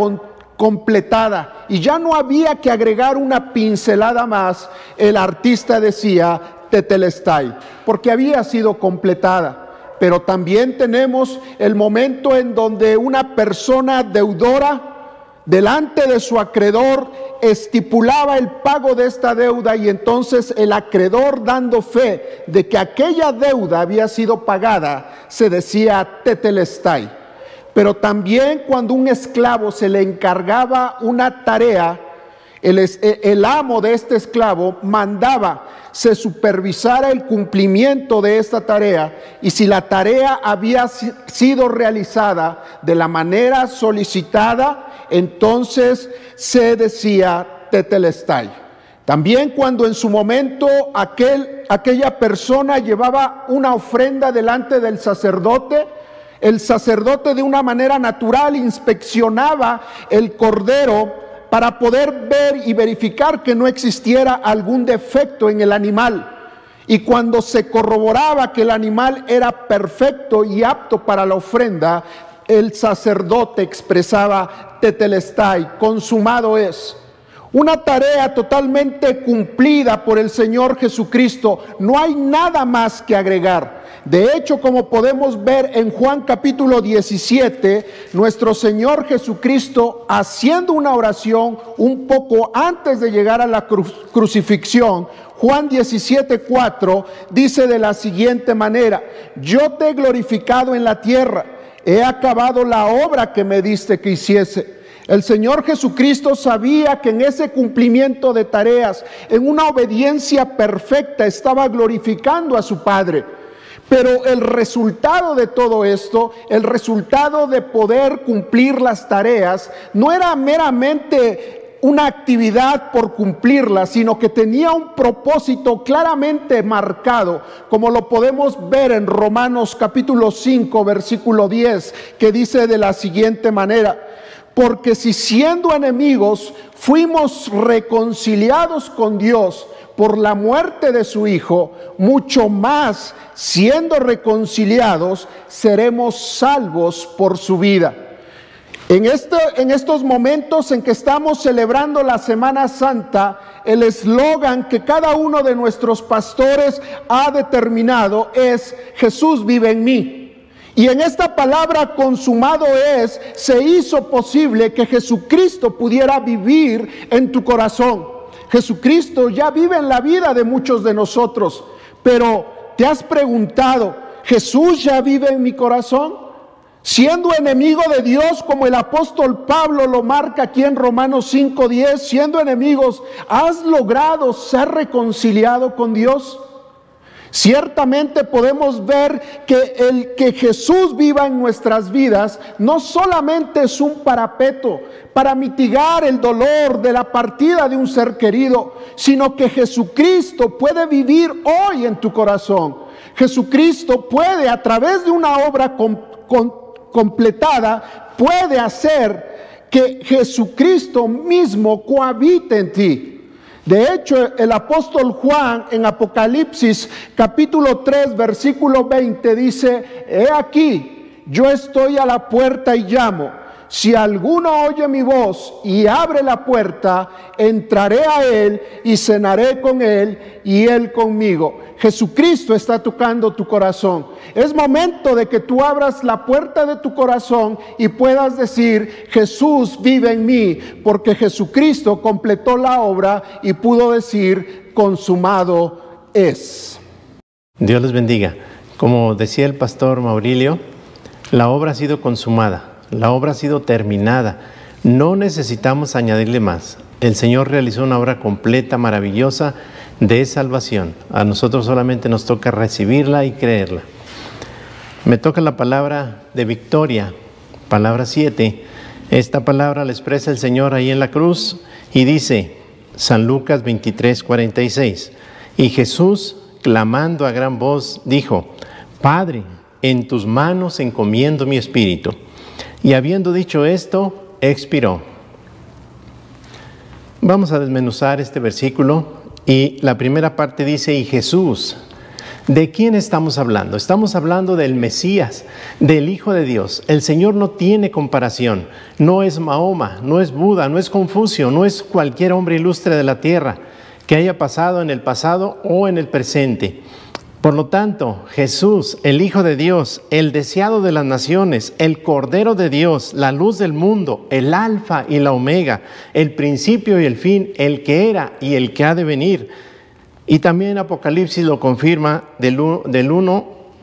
completada y ya no había que agregar una pincelada más, el artista decía tetelestai, porque había sido completada. Pero también tenemos el momento en donde una persona deudora delante de su acreedor estipulaba el pago de esta deuda, y entonces el acreedor, dando fe de que aquella deuda había sido pagada, se decía tetelestai. Pero también cuando un esclavo se le encargaba una tarea, el amo de este esclavo mandaba se supervisara el cumplimiento de esta tarea, y si la tarea había sido realizada de la manera solicitada, entonces se decía tetelestai. También cuando en su momento aquella persona llevaba una ofrenda delante del sacerdote, el sacerdote de una manera natural inspeccionaba el cordero para poder ver y verificar que no existiera algún defecto en el animal. Y cuando se corroboraba que el animal era perfecto y apto para la ofrenda, el sacerdote expresaba tetelestai, consumado es. Una tarea totalmente cumplida por el Señor Jesucristo. No hay nada más que agregar. De hecho, como podemos ver en Juan capítulo 17, nuestro Señor Jesucristo, haciendo una oración un poco antes de llegar a la crucifixión, Juan 17:4, dice de la siguiente manera: yo te he glorificado en la tierra, he acabado la obra que me diste que hiciese. El Señor Jesucristo sabía que en ese cumplimiento de tareas, en una obediencia perfecta, estaba glorificando a su Padre. Pero el resultado de todo esto, el resultado de poder cumplir las tareas, no era meramente una actividad por cumplirla, sino que tenía un propósito claramente marcado, como lo podemos ver en Romanos capítulo 5, versículo 10, que dice de la siguiente manera: porque si siendo enemigos fuimos reconciliados con Dios por la muerte de su Hijo, mucho más siendo reconciliados seremos salvos por su vida. En estos momentos en que estamos celebrando la Semana Santa, el eslogan que cada uno de nuestros pastores ha determinado es: Jesús vive en mí. Y en esta palabra consumado es, se hizo posible que Jesucristo pudiera vivir en tu corazón. Jesucristo ya vive en la vida de muchos de nosotros, pero ¿te has preguntado, ¿Jesús ya vive en mi corazón? Siendo enemigo de Dios, como el apóstol Pablo lo marca aquí en Romanos 5:10, siendo enemigos, ¿has logrado ser reconciliado con Dios? Ciertamente podemos ver que el que Jesús viva en nuestras vidas no solamente es un parapeto para mitigar el dolor de la partida de un ser querido, sino que Jesucristo puede vivir hoy en tu corazón. Jesucristo puede, a través de una obra completada, puede hacer que Jesucristo mismo cohabite en ti. De hecho, el apóstol Juan en Apocalipsis capítulo 3 versículo 20 dice: he aquí, yo estoy a la puerta y llamo. Si alguno oye mi voz y abre la puerta, entraré a él y cenaré con él y él conmigo. Jesucristo está tocando tu corazón. Es momento de que tú abras la puerta de tu corazón y puedas decir: Jesús vive en mí, porque Jesucristo completó la obra y pudo decir: consumado es. Dios les bendiga. Como decía el pastor Maurilio, la obra ha sido consumada. La obra ha sido terminada. No necesitamos añadirle más. El Señor realizó una obra completa, maravillosa de salvación. A nosotros solamente nos toca recibirla y creerla. Me toca la palabra de victoria, palabra 7. Esta palabra la expresa el Señor ahí en la cruz y dice, San Lucas 23:46, y Jesús, clamando a gran voz, dijo: Padre, en tus manos encomiendo mi espíritu. Y habiendo dicho esto, expiró. Vamos a desmenuzar este versículo y la primera parte dice: y Jesús. ¿De quién estamos hablando? Estamos hablando del Mesías, del Hijo de Dios. El Señor no tiene comparación. No es Mahoma, no es Buda, no es Confucio, no es cualquier hombre ilustre de la tierra que haya pasado en el pasado o en el presente. Por lo tanto, Jesús, el Hijo de Dios, el deseado de las naciones, el Cordero de Dios, la luz del mundo, el Alfa y la Omega, el principio y el fin, el que era y el que ha de venir. Y también Apocalipsis lo confirma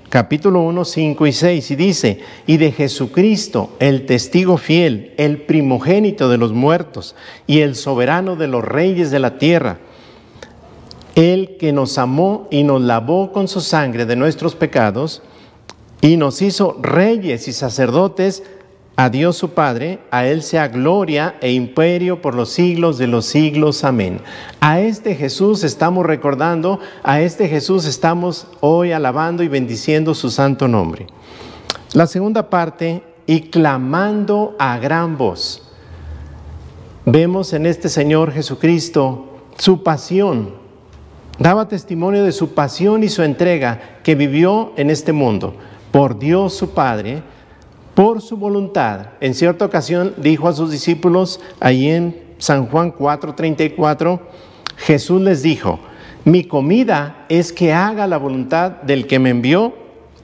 capítulo 1, 5 y 6, y dice: y de Jesucristo, el testigo fiel, el primogénito de los muertos y el soberano de los reyes de la tierra, el que nos amó y nos lavó con su sangre de nuestros pecados y nos hizo reyes y sacerdotes a Dios su Padre, a Él sea gloria e imperio por los siglos de los siglos. Amén. A este Jesús estamos recordando, a este Jesús estamos hoy alabando y bendiciendo su santo nombre. La segunda parte, y clamando a gran voz. Vemos en este Señor Jesucristo su pasión. Daba testimonio de su pasión y su entrega que vivió en este mundo por Dios su Padre, por su voluntad. En cierta ocasión dijo a sus discípulos, ahí en San Juan 4:34, Jesús les dijo: mi comida es que haga la voluntad del que me envió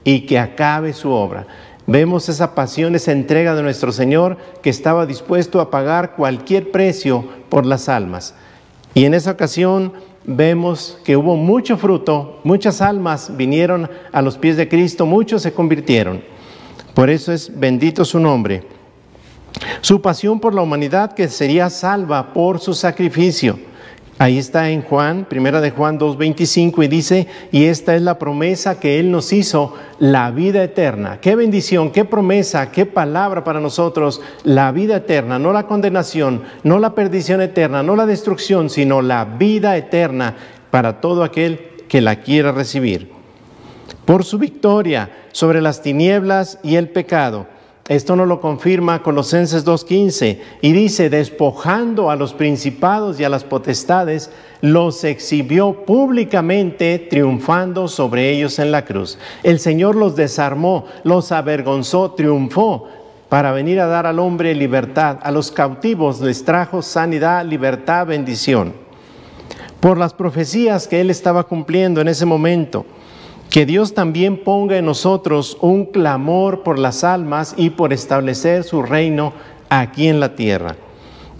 y que acabe su obra. Vemos esa pasión, esa entrega de nuestro Señor, que estaba dispuesto a pagar cualquier precio por las almas. Y en esa ocasión vemos que hubo mucho fruto, muchas almas vinieron a los pies de Cristo, muchos se convirtieron. Por eso es bendito su nombre. Su pasión por la humanidad que sería salva por su sacrificio. Ahí está en Juan, primera de Juan 2:25, y dice: y esta es la promesa que Él nos hizo, la vida eterna. Qué bendición, qué promesa, qué palabra para nosotros, la vida eterna, no la condenación, no la perdición eterna, no la destrucción, sino la vida eterna para todo aquel que la quiera recibir. Por su victoria sobre las tinieblas y el pecado. Esto nos lo confirma Colosenses 2:15 y dice: despojando a los principados y a las potestades, los exhibió públicamente, triunfando sobre ellos en la cruz. El Señor los desarmó, los avergonzó, triunfó para venir a dar al hombre libertad. A los cautivos les trajo sanidad, libertad, bendición. Por las profecías que Él estaba cumpliendo en ese momento. Que Dios también ponga en nosotros un clamor por las almas y por establecer su reino aquí en la tierra.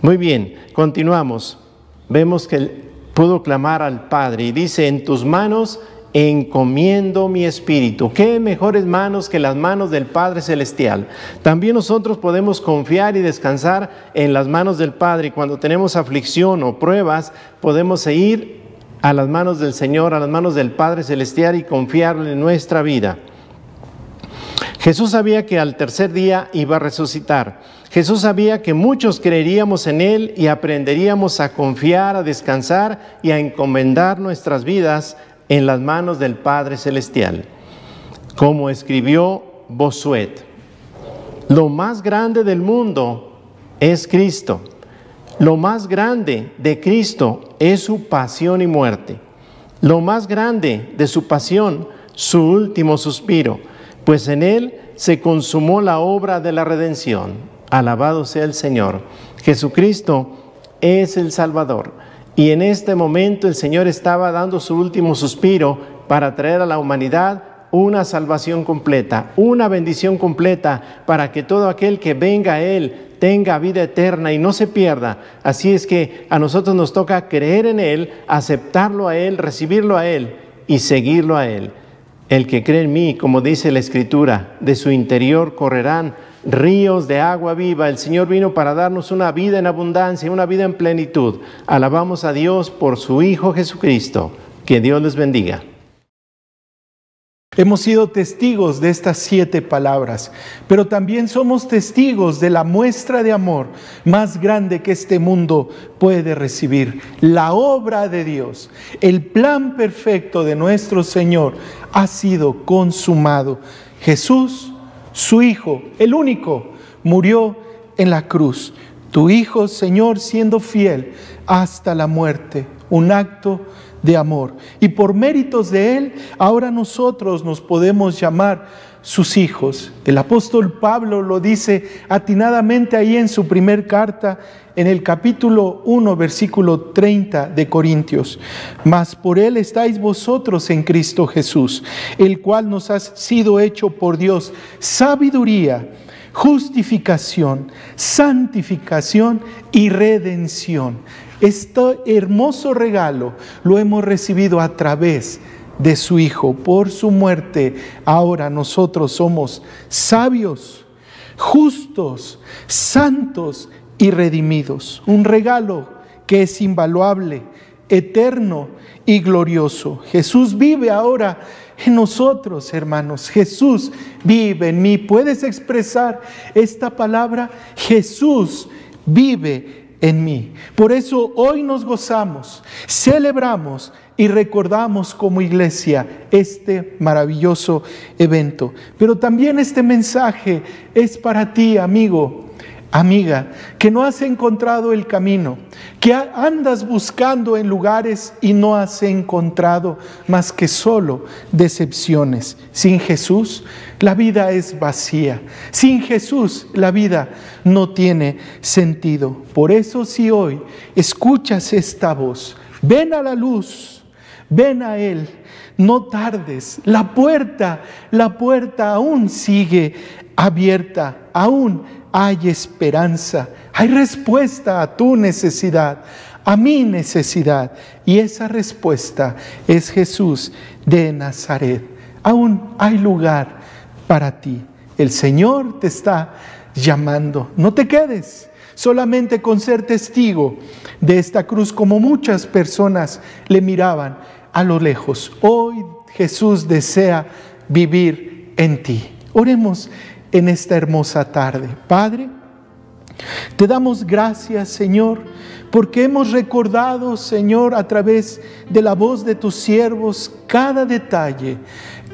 Muy bien, continuamos. Vemos que Él pudo clamar al Padre y dice: en tus manos encomiendo mi espíritu. ¿Qué mejores manos que las manos del Padre Celestial? También nosotros podemos confiar y descansar en las manos del Padre, y cuando tenemos aflicción o pruebas podemos ir a las manos del Señor, a las manos del Padre Celestial y confiarle nuestra vida. Jesús sabía que al tercer día iba a resucitar. Jesús sabía que muchos creeríamos en Él y aprenderíamos a confiar, a descansar y a encomendar nuestras vidas en las manos del Padre Celestial. Como escribió Bossuet, lo más grande del mundo es Cristo. Lo más grande de Cristo es su pasión y muerte. Lo más grande de su pasión, su último suspiro, pues en Él se consumó la obra de la redención. Alabado sea el Señor. Jesucristo es el Salvador. Y en este momento el Señor estaba dando su último suspiro para traer a la humanidad una salvación completa, una bendición completa, para que todo aquel que venga a Él tenga vida eterna y no se pierda. Así es que a nosotros nos toca creer en Él, aceptarlo a Él, recibirlo a Él y seguirlo a Él. El que cree en mí, como dice la Escritura, de su interior correrán ríos de agua viva. El Señor vino para darnos una vida en abundancia, una vida en plenitud. Alabamos a Dios por su Hijo Jesucristo. Que Dios les bendiga. Hemos sido testigos de estas 7 palabras, pero también somos testigos de la muestra de amor más grande que este mundo puede recibir. La obra de Dios, el plan perfecto de nuestro Señor ha sido consumado. Jesús, su Hijo, el único, murió en la cruz. Tu Hijo, Señor, siendo fiel hasta la muerte, un acto de amor. Y por méritos de Él, ahora nosotros nos podemos llamar sus hijos. El apóstol Pablo lo dice atinadamente ahí en su primer carta, en el capítulo 1, versículo 30 de Corintios. Mas por Él estáis vosotros en Cristo Jesús, el cual nos ha sido hecho por Dios sabiduría, justificación, santificación y redención. Este hermoso regalo lo hemos recibido a través de su Hijo. Por su muerte, ahora nosotros somos sabios, justos, santos y redimidos. Un regalo que es invaluable, eterno y glorioso. Jesús vive ahora en nosotros, hermanos. Jesús vive en mí. ¿Puedes expresar esta palabra? Jesús vive en mí. Por eso hoy nos gozamos, celebramos y recordamos como iglesia este maravilloso evento. Pero también este mensaje es para ti, amigo, amiga, que no has encontrado el camino, que andas buscando en lugares y no has encontrado más que solo decepciones. Sin Jesús, la vida es vacía. Sin Jesús, la vida no tiene sentido. Por eso, si hoy escuchas esta voz, ven a la luz, ven a Él, no tardes. La puerta aún sigue abierta, aún hay esperanza, hay respuesta a tu necesidad, a mi necesidad. Y esa respuesta es Jesús de Nazaret. Aún hay lugar para ti. El Señor te está llamando. No te quedes solamente con ser testigo de esta cruz, como muchas personas le miraban a lo lejos. Hoy Jesús desea vivir en ti. Oremos en esta hermosa tarde. Padre, te damos gracias, Señor, porque hemos recordado, Señor, a través de la voz de tus siervos, cada detalle,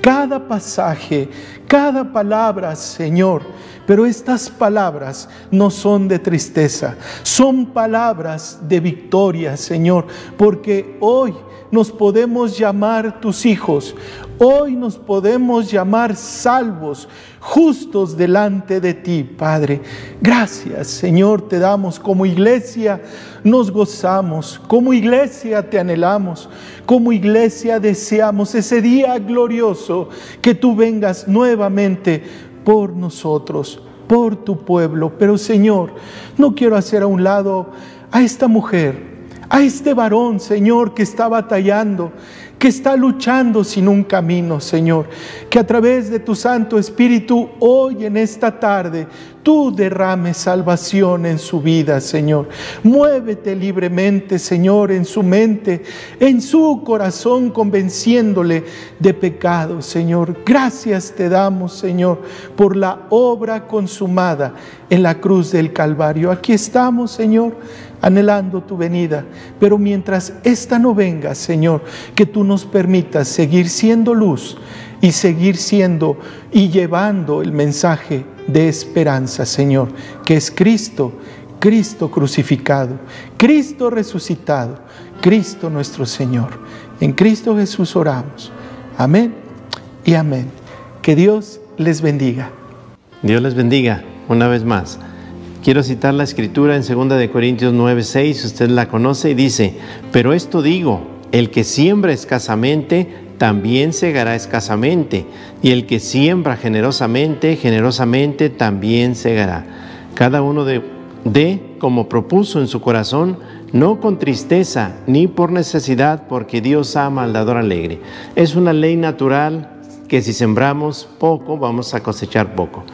cada pasaje, cada palabra, Señor. Pero estas palabras no son de tristeza, son palabras de victoria, Señor, porque hoy nos podemos llamar tus hijos. Hoy nos podemos llamar salvos, justos delante de ti, Padre. Gracias, Señor, te damos. Como iglesia nos gozamos, como iglesia te anhelamos, como iglesia deseamos ese día glorioso que tú vengas nuevamente por nosotros, por tu pueblo. Pero, Señor, no quiero hacer a un lado a esta mujer, a este varón, Señor, que está batallando, que está luchando sin un camino, Señor. Que a través de tu Santo Espíritu, hoy en esta tarde, tú derrames salvación en su vida, Señor. Muévete libremente, Señor, en su mente, en su corazón, convenciéndole de pecado, Señor. Gracias te damos, Señor, por la obra consumada en la cruz del Calvario. Aquí estamos, Señor, anhelando tu venida, pero mientras esta no venga, Señor, que tú nos permitas seguir siendo luz y seguir siendo y llevando el mensaje de esperanza, Señor, que es Cristo, Cristo crucificado, Cristo resucitado, Cristo nuestro Señor. En Cristo Jesús oramos. Amén y amén. Que Dios les bendiga. Dios les bendiga una vez más. Quiero citar la escritura en 2 Corintios 9:6, usted la conoce y dice: pero esto digo, el que siembra escasamente, también segará escasamente, y el que siembra generosamente, generosamente también segará. Cada uno de como propuso en su corazón, no con tristeza ni por necesidad, porque Dios ama al dador alegre. Es una ley natural que si sembramos poco, vamos a cosechar poco.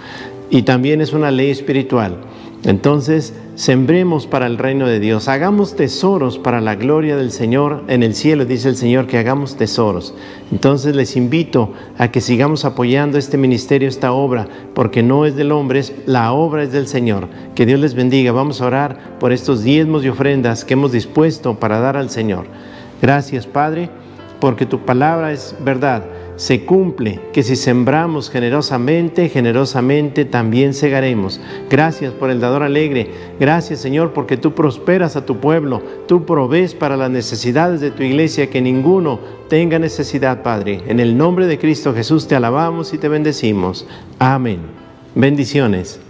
Y también es una ley espiritual. Entonces, sembremos para el reino de Dios, hagamos tesoros para la gloria del Señor. En el cielo dice el Señor que hagamos tesoros. Entonces les invito a que sigamos apoyando este ministerio, esta obra, porque no es del hombre, la obra es del Señor. Que Dios les bendiga. Vamos a orar por estos diezmos y ofrendas que hemos dispuesto para dar al Señor. Gracias, Padre, porque tu palabra es verdad. Se cumple que si sembramos generosamente, generosamente también segaremos. Gracias por el dador alegre. Gracias, Señor, porque tú prosperas a tu pueblo. Tú provees para las necesidades de tu iglesia, que ninguno tenga necesidad, Padre. En el nombre de Cristo Jesús te alabamos y te bendecimos. Amén. Bendiciones.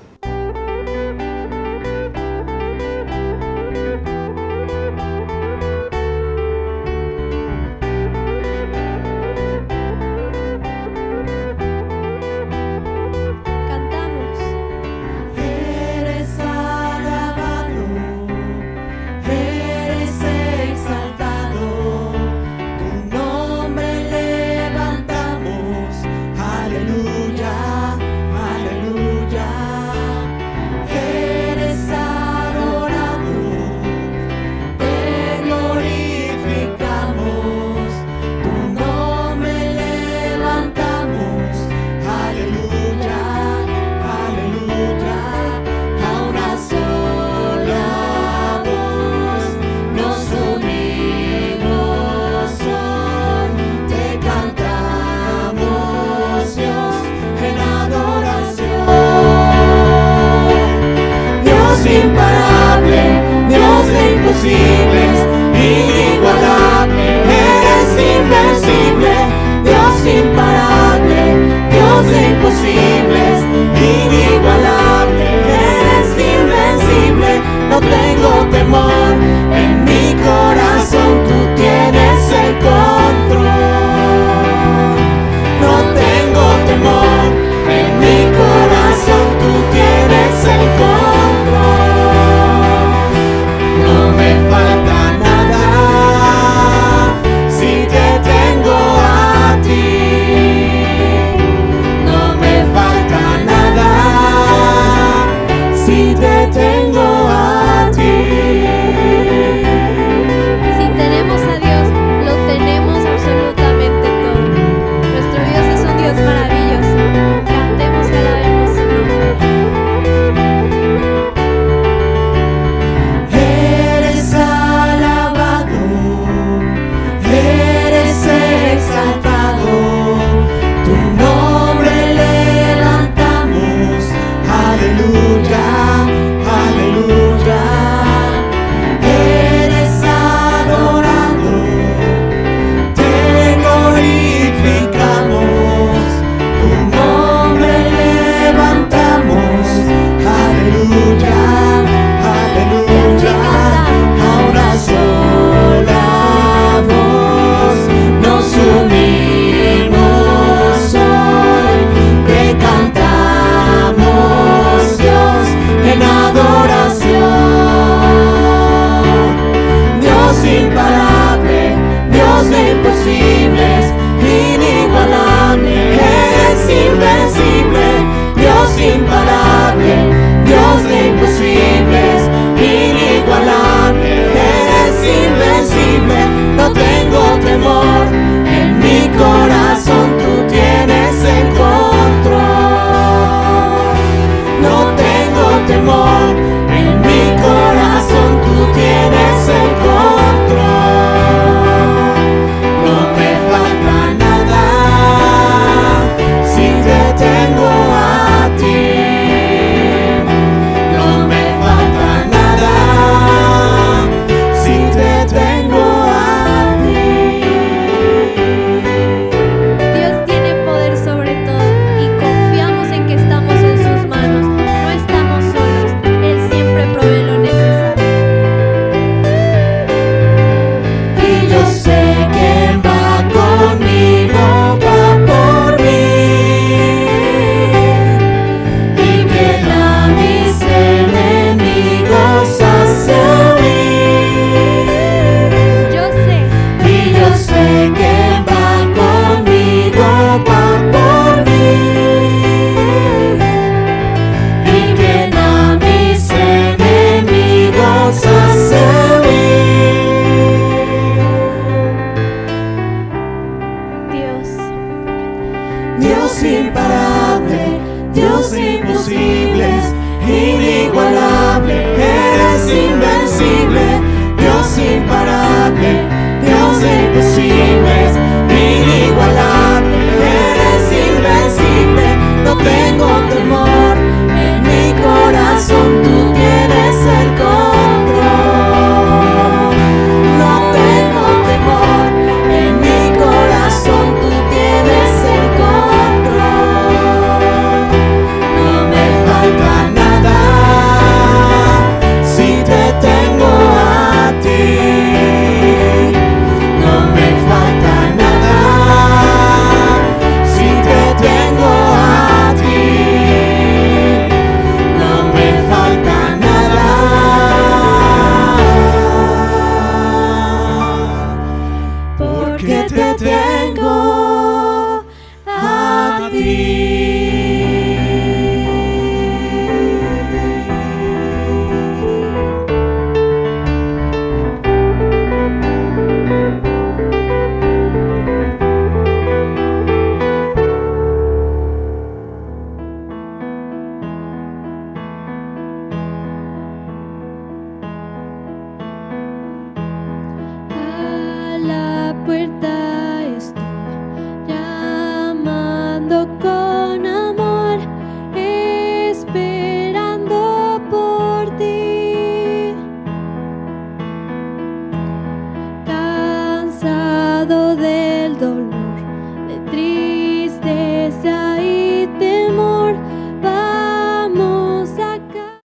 Imparable, Dios de imposibles, inigualable.